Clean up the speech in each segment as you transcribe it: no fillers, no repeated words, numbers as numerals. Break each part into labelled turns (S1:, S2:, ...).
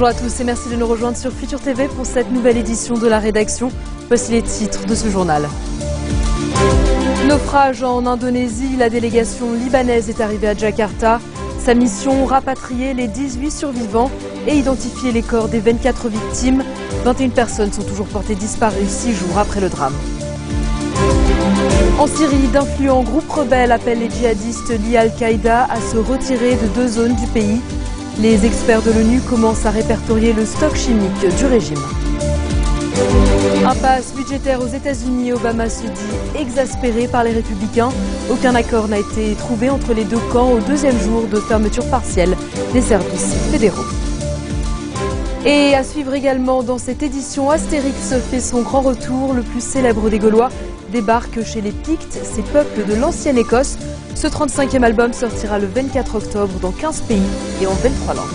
S1: Bonjour à tous et merci de nous rejoindre sur Futur TV pour cette nouvelle édition de la rédaction. Voici les titres de ce journal. Naufrage en Indonésie, la délégation libanaise est arrivée à Jakarta. Sa mission, rapatrier les 18 survivants et identifier les corps des 24 victimes. 21 personnes sont toujours portées disparues 6 jours après le drame. En Syrie, d'influents groupes rebelles appellent les djihadistes liés à Al-Qaïda à se retirer de 2 zones du pays. Les experts de l'ONU commencent à répertorier le stock chimique du régime. Impasse budgétaire aux États-Unis, Obama se dit exaspéré par les républicains. Aucun accord n'a été trouvé entre les deux camps au 2e jour de fermeture partielle des services fédéraux. Et à suivre également dans cette édition, Astérix fait son grand retour. Le plus célèbre des Gaulois débarque chez les Pictes, ces peuples de l'ancienne Écosse. Ce 35e album sortira le 24 octobre dans 15 pays et en 23 langues.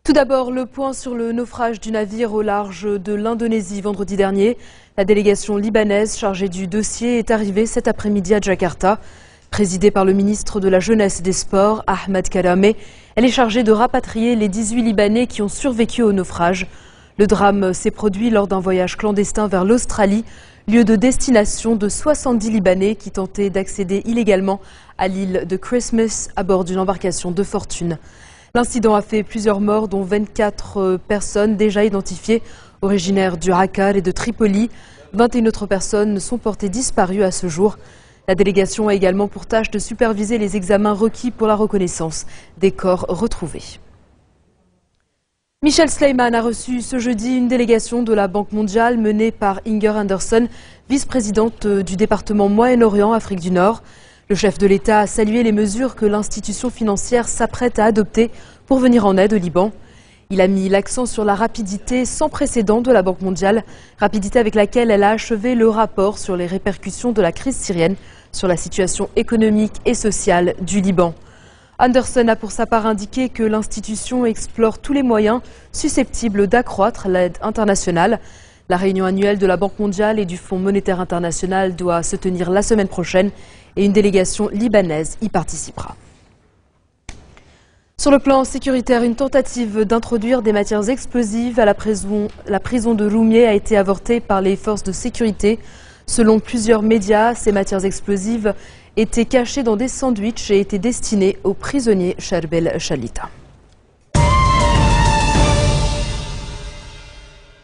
S1: Tout d'abord, le point sur le naufrage du navire au large de l'Indonésie vendredi dernier. La délégation libanaise chargée du dossier est arrivée cet après-midi à Jakarta. Présidée par le ministre de la Jeunesse et des Sports, Ahmad Kadame, elle est chargée de rapatrier les 18 Libanais qui ont survécu au naufrage. Le drame s'est produit lors d'un voyage clandestin vers l'Australie, lieu de destination de 70 Libanais qui tentaient d'accéder illégalement à l'île de Christmas à bord d'une embarcation de fortune. L'incident a fait plusieurs morts, dont 24 personnes déjà identifiées, originaires du Dakar et de Tripoli. 21 autres personnes sont portées disparues à ce jour. La délégation a également pour tâche de superviser les examens requis pour la reconnaissance des corps retrouvés. Michel Sleiman a reçu ce jeudi une délégation de la Banque mondiale menée par Inger Anderson, vice-présidente du département Moyen-Orient, Afrique du Nord. Le chef de l'État a salué les mesures que l'institution financière s'apprête à adopter pour venir en aide au Liban. Il a mis l'accent sur la rapidité sans précédent de la Banque mondiale, rapidité avec laquelle elle a achevé le rapport sur les répercussions de la crise syrienne sur la situation économique et sociale du Liban. Anderson a pour sa part indiqué que l'institution explore tous les moyens susceptibles d'accroître l'aide internationale. La réunion annuelle de la Banque mondiale et du Fonds monétaire international doit se tenir la semaine prochaine et une délégation libanaise y participera. Sur le plan sécuritaire, une tentative d'introduire des matières explosives à la prison de Roumieh a été avortée par les forces de sécurité. Selon plusieurs médias, ces matières explosives étaient cachées dans des sandwichs et étaient destinées aux prisonniers Charbel Chalita.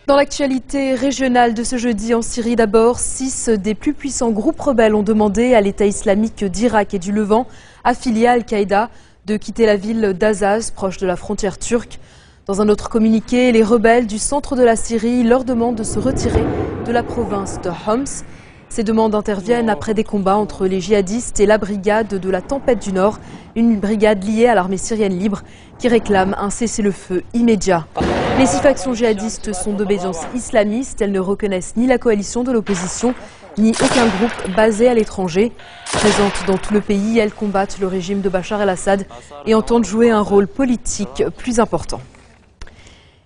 S1: Dans l'actualité régionale de ce jeudi en Syrie d'abord, 6 des plus puissants groupes rebelles ont demandé à l'État islamique d'Irak et du Levant, affilié à Al-Qaïda, de quitter la ville d'Azaz, proche de la frontière turque. Dans un autre communiqué, les rebelles du centre de la Syrie leur demandent de se retirer de la province de Homs. Ces demandes interviennent après des combats entre les djihadistes et la brigade de la Tempête du Nord, une brigade liée à l'armée syrienne libre qui réclame un cessez-le-feu immédiat. Les 6 factions djihadistes sont d'obédience islamiste. Elles ne reconnaissent ni la coalition de l'opposition, ni aucun groupe basé à l'étranger. Présentes dans tout le pays, elles combattent le régime de Bachar el-Assad et entendent jouer un rôle politique plus important.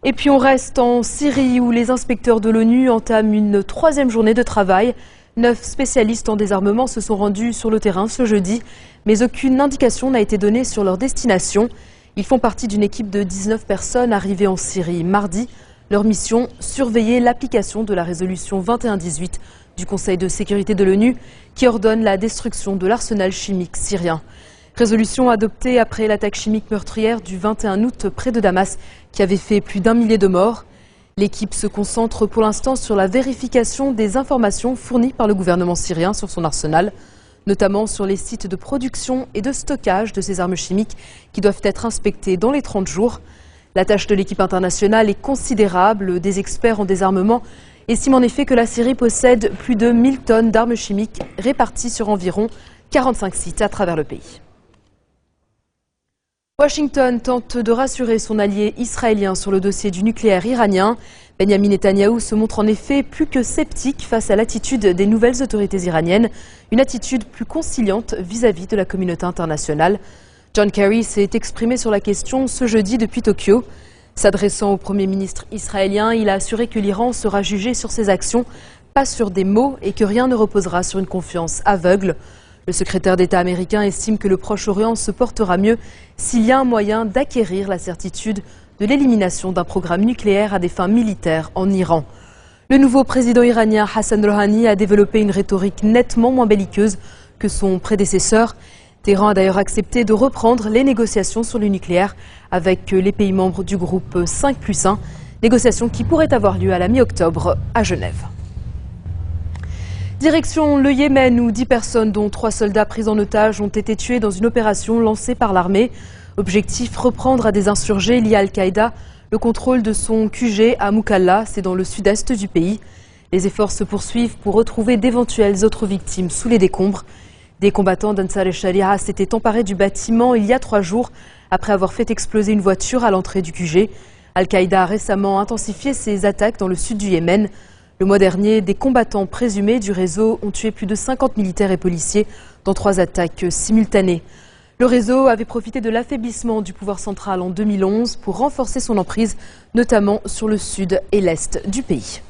S1: Et puis on reste en Syrie où les inspecteurs de l'ONU entament une 3e journée de travail. 9 spécialistes en désarmement se sont rendus sur le terrain ce jeudi, mais aucune indication n'a été donnée sur leur destination. Ils font partie d'une équipe de 19 personnes arrivées en Syrie mardi. Leur mission, surveiller l'application de la résolution 2118 du Conseil de sécurité de l'ONU qui ordonne la destruction de l'arsenal chimique syrien. Résolution adoptée après l'attaque chimique meurtrière du 21 août près de Damas qui avait fait plus d'1 millier de morts. L'équipe se concentre pour l'instant sur la vérification des informations fournies par le gouvernement syrien sur son arsenal, notamment sur les sites de production et de stockage de ces armes chimiques qui doivent être inspectés dans les 30 jours. La tâche de l'équipe internationale est considérable. Des experts en désarmement estiment en effet que la Syrie possède plus de 1000 tonnes d'armes chimiques réparties sur environ 45 sites à travers le pays. Washington tente de rassurer son allié israélien sur le dossier du nucléaire iranien. Benjamin Netanyahou se montre en effet plus que sceptique face à l'attitude des nouvelles autorités iraniennes, une attitude plus conciliante vis-à-vis de la communauté internationale. John Kerry s'est exprimé sur la question ce jeudi depuis Tokyo. S'adressant au Premier ministre israélien, il a assuré que l'Iran sera jugé sur ses actions, pas sur des mots, et que rien ne reposera sur une confiance aveugle. Le secrétaire d'État américain estime que le Proche-Orient se portera mieux s'il y a un moyen d'acquérir la certitude de l'élimination d'un programme nucléaire à des fins militaires en Iran. Le nouveau président iranien Hassan Rouhani a développé une rhétorique nettement moins belliqueuse que son prédécesseur. Téhéran a d'ailleurs accepté de reprendre les négociations sur le nucléaire avec les pays membres du groupe 5+1, négociations qui pourraient avoir lieu à la mi-octobre à Genève. Direction le Yémen où 10 personnes, dont 3 soldats pris en otage, ont été tués dans une opération lancée par l'armée. Objectif, reprendre à des insurgés liés à Al-Qaïda le contrôle de son QG à Mukalla, c'est dans le sud-est du pays. Les efforts se poursuivent pour retrouver d'éventuelles autres victimes sous les décombres. Des combattants d'Ansar el-Sharia s'étaient emparés du bâtiment il y a 3 jours après avoir fait exploser une voiture à l'entrée du QG. Al-Qaïda a récemment intensifié ses attaques dans le sud du Yémen. Le mois dernier, des combattants présumés du réseau ont tué plus de 50 militaires et policiers dans 3 attaques simultanées. Le réseau avait profité de l'affaiblissement du pouvoir central en 2011 pour renforcer son emprise, notamment sur le sud et l'est du pays.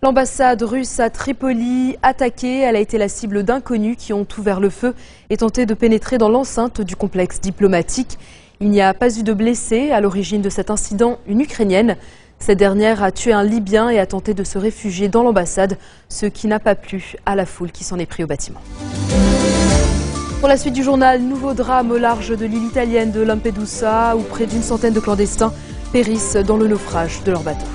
S1: L'ambassade russe à Tripoli, attaquée, elle a été la cible d'inconnus qui ont ouvert le feu et tenté de pénétrer dans l'enceinte du complexe diplomatique. Il n'y a pas eu de blessés. À l'origine de cet incident, une Ukrainienne. Cette dernière a tué un Libyen et a tenté de se réfugier dans l'ambassade, ce qui n'a pas plu à la foule qui s'en est pris au bâtiment. Pour la suite du journal, nouveau drame au large de l'île italienne de Lampedusa, où près d'une centaine de clandestins périssent dans le naufrage de leur bateau.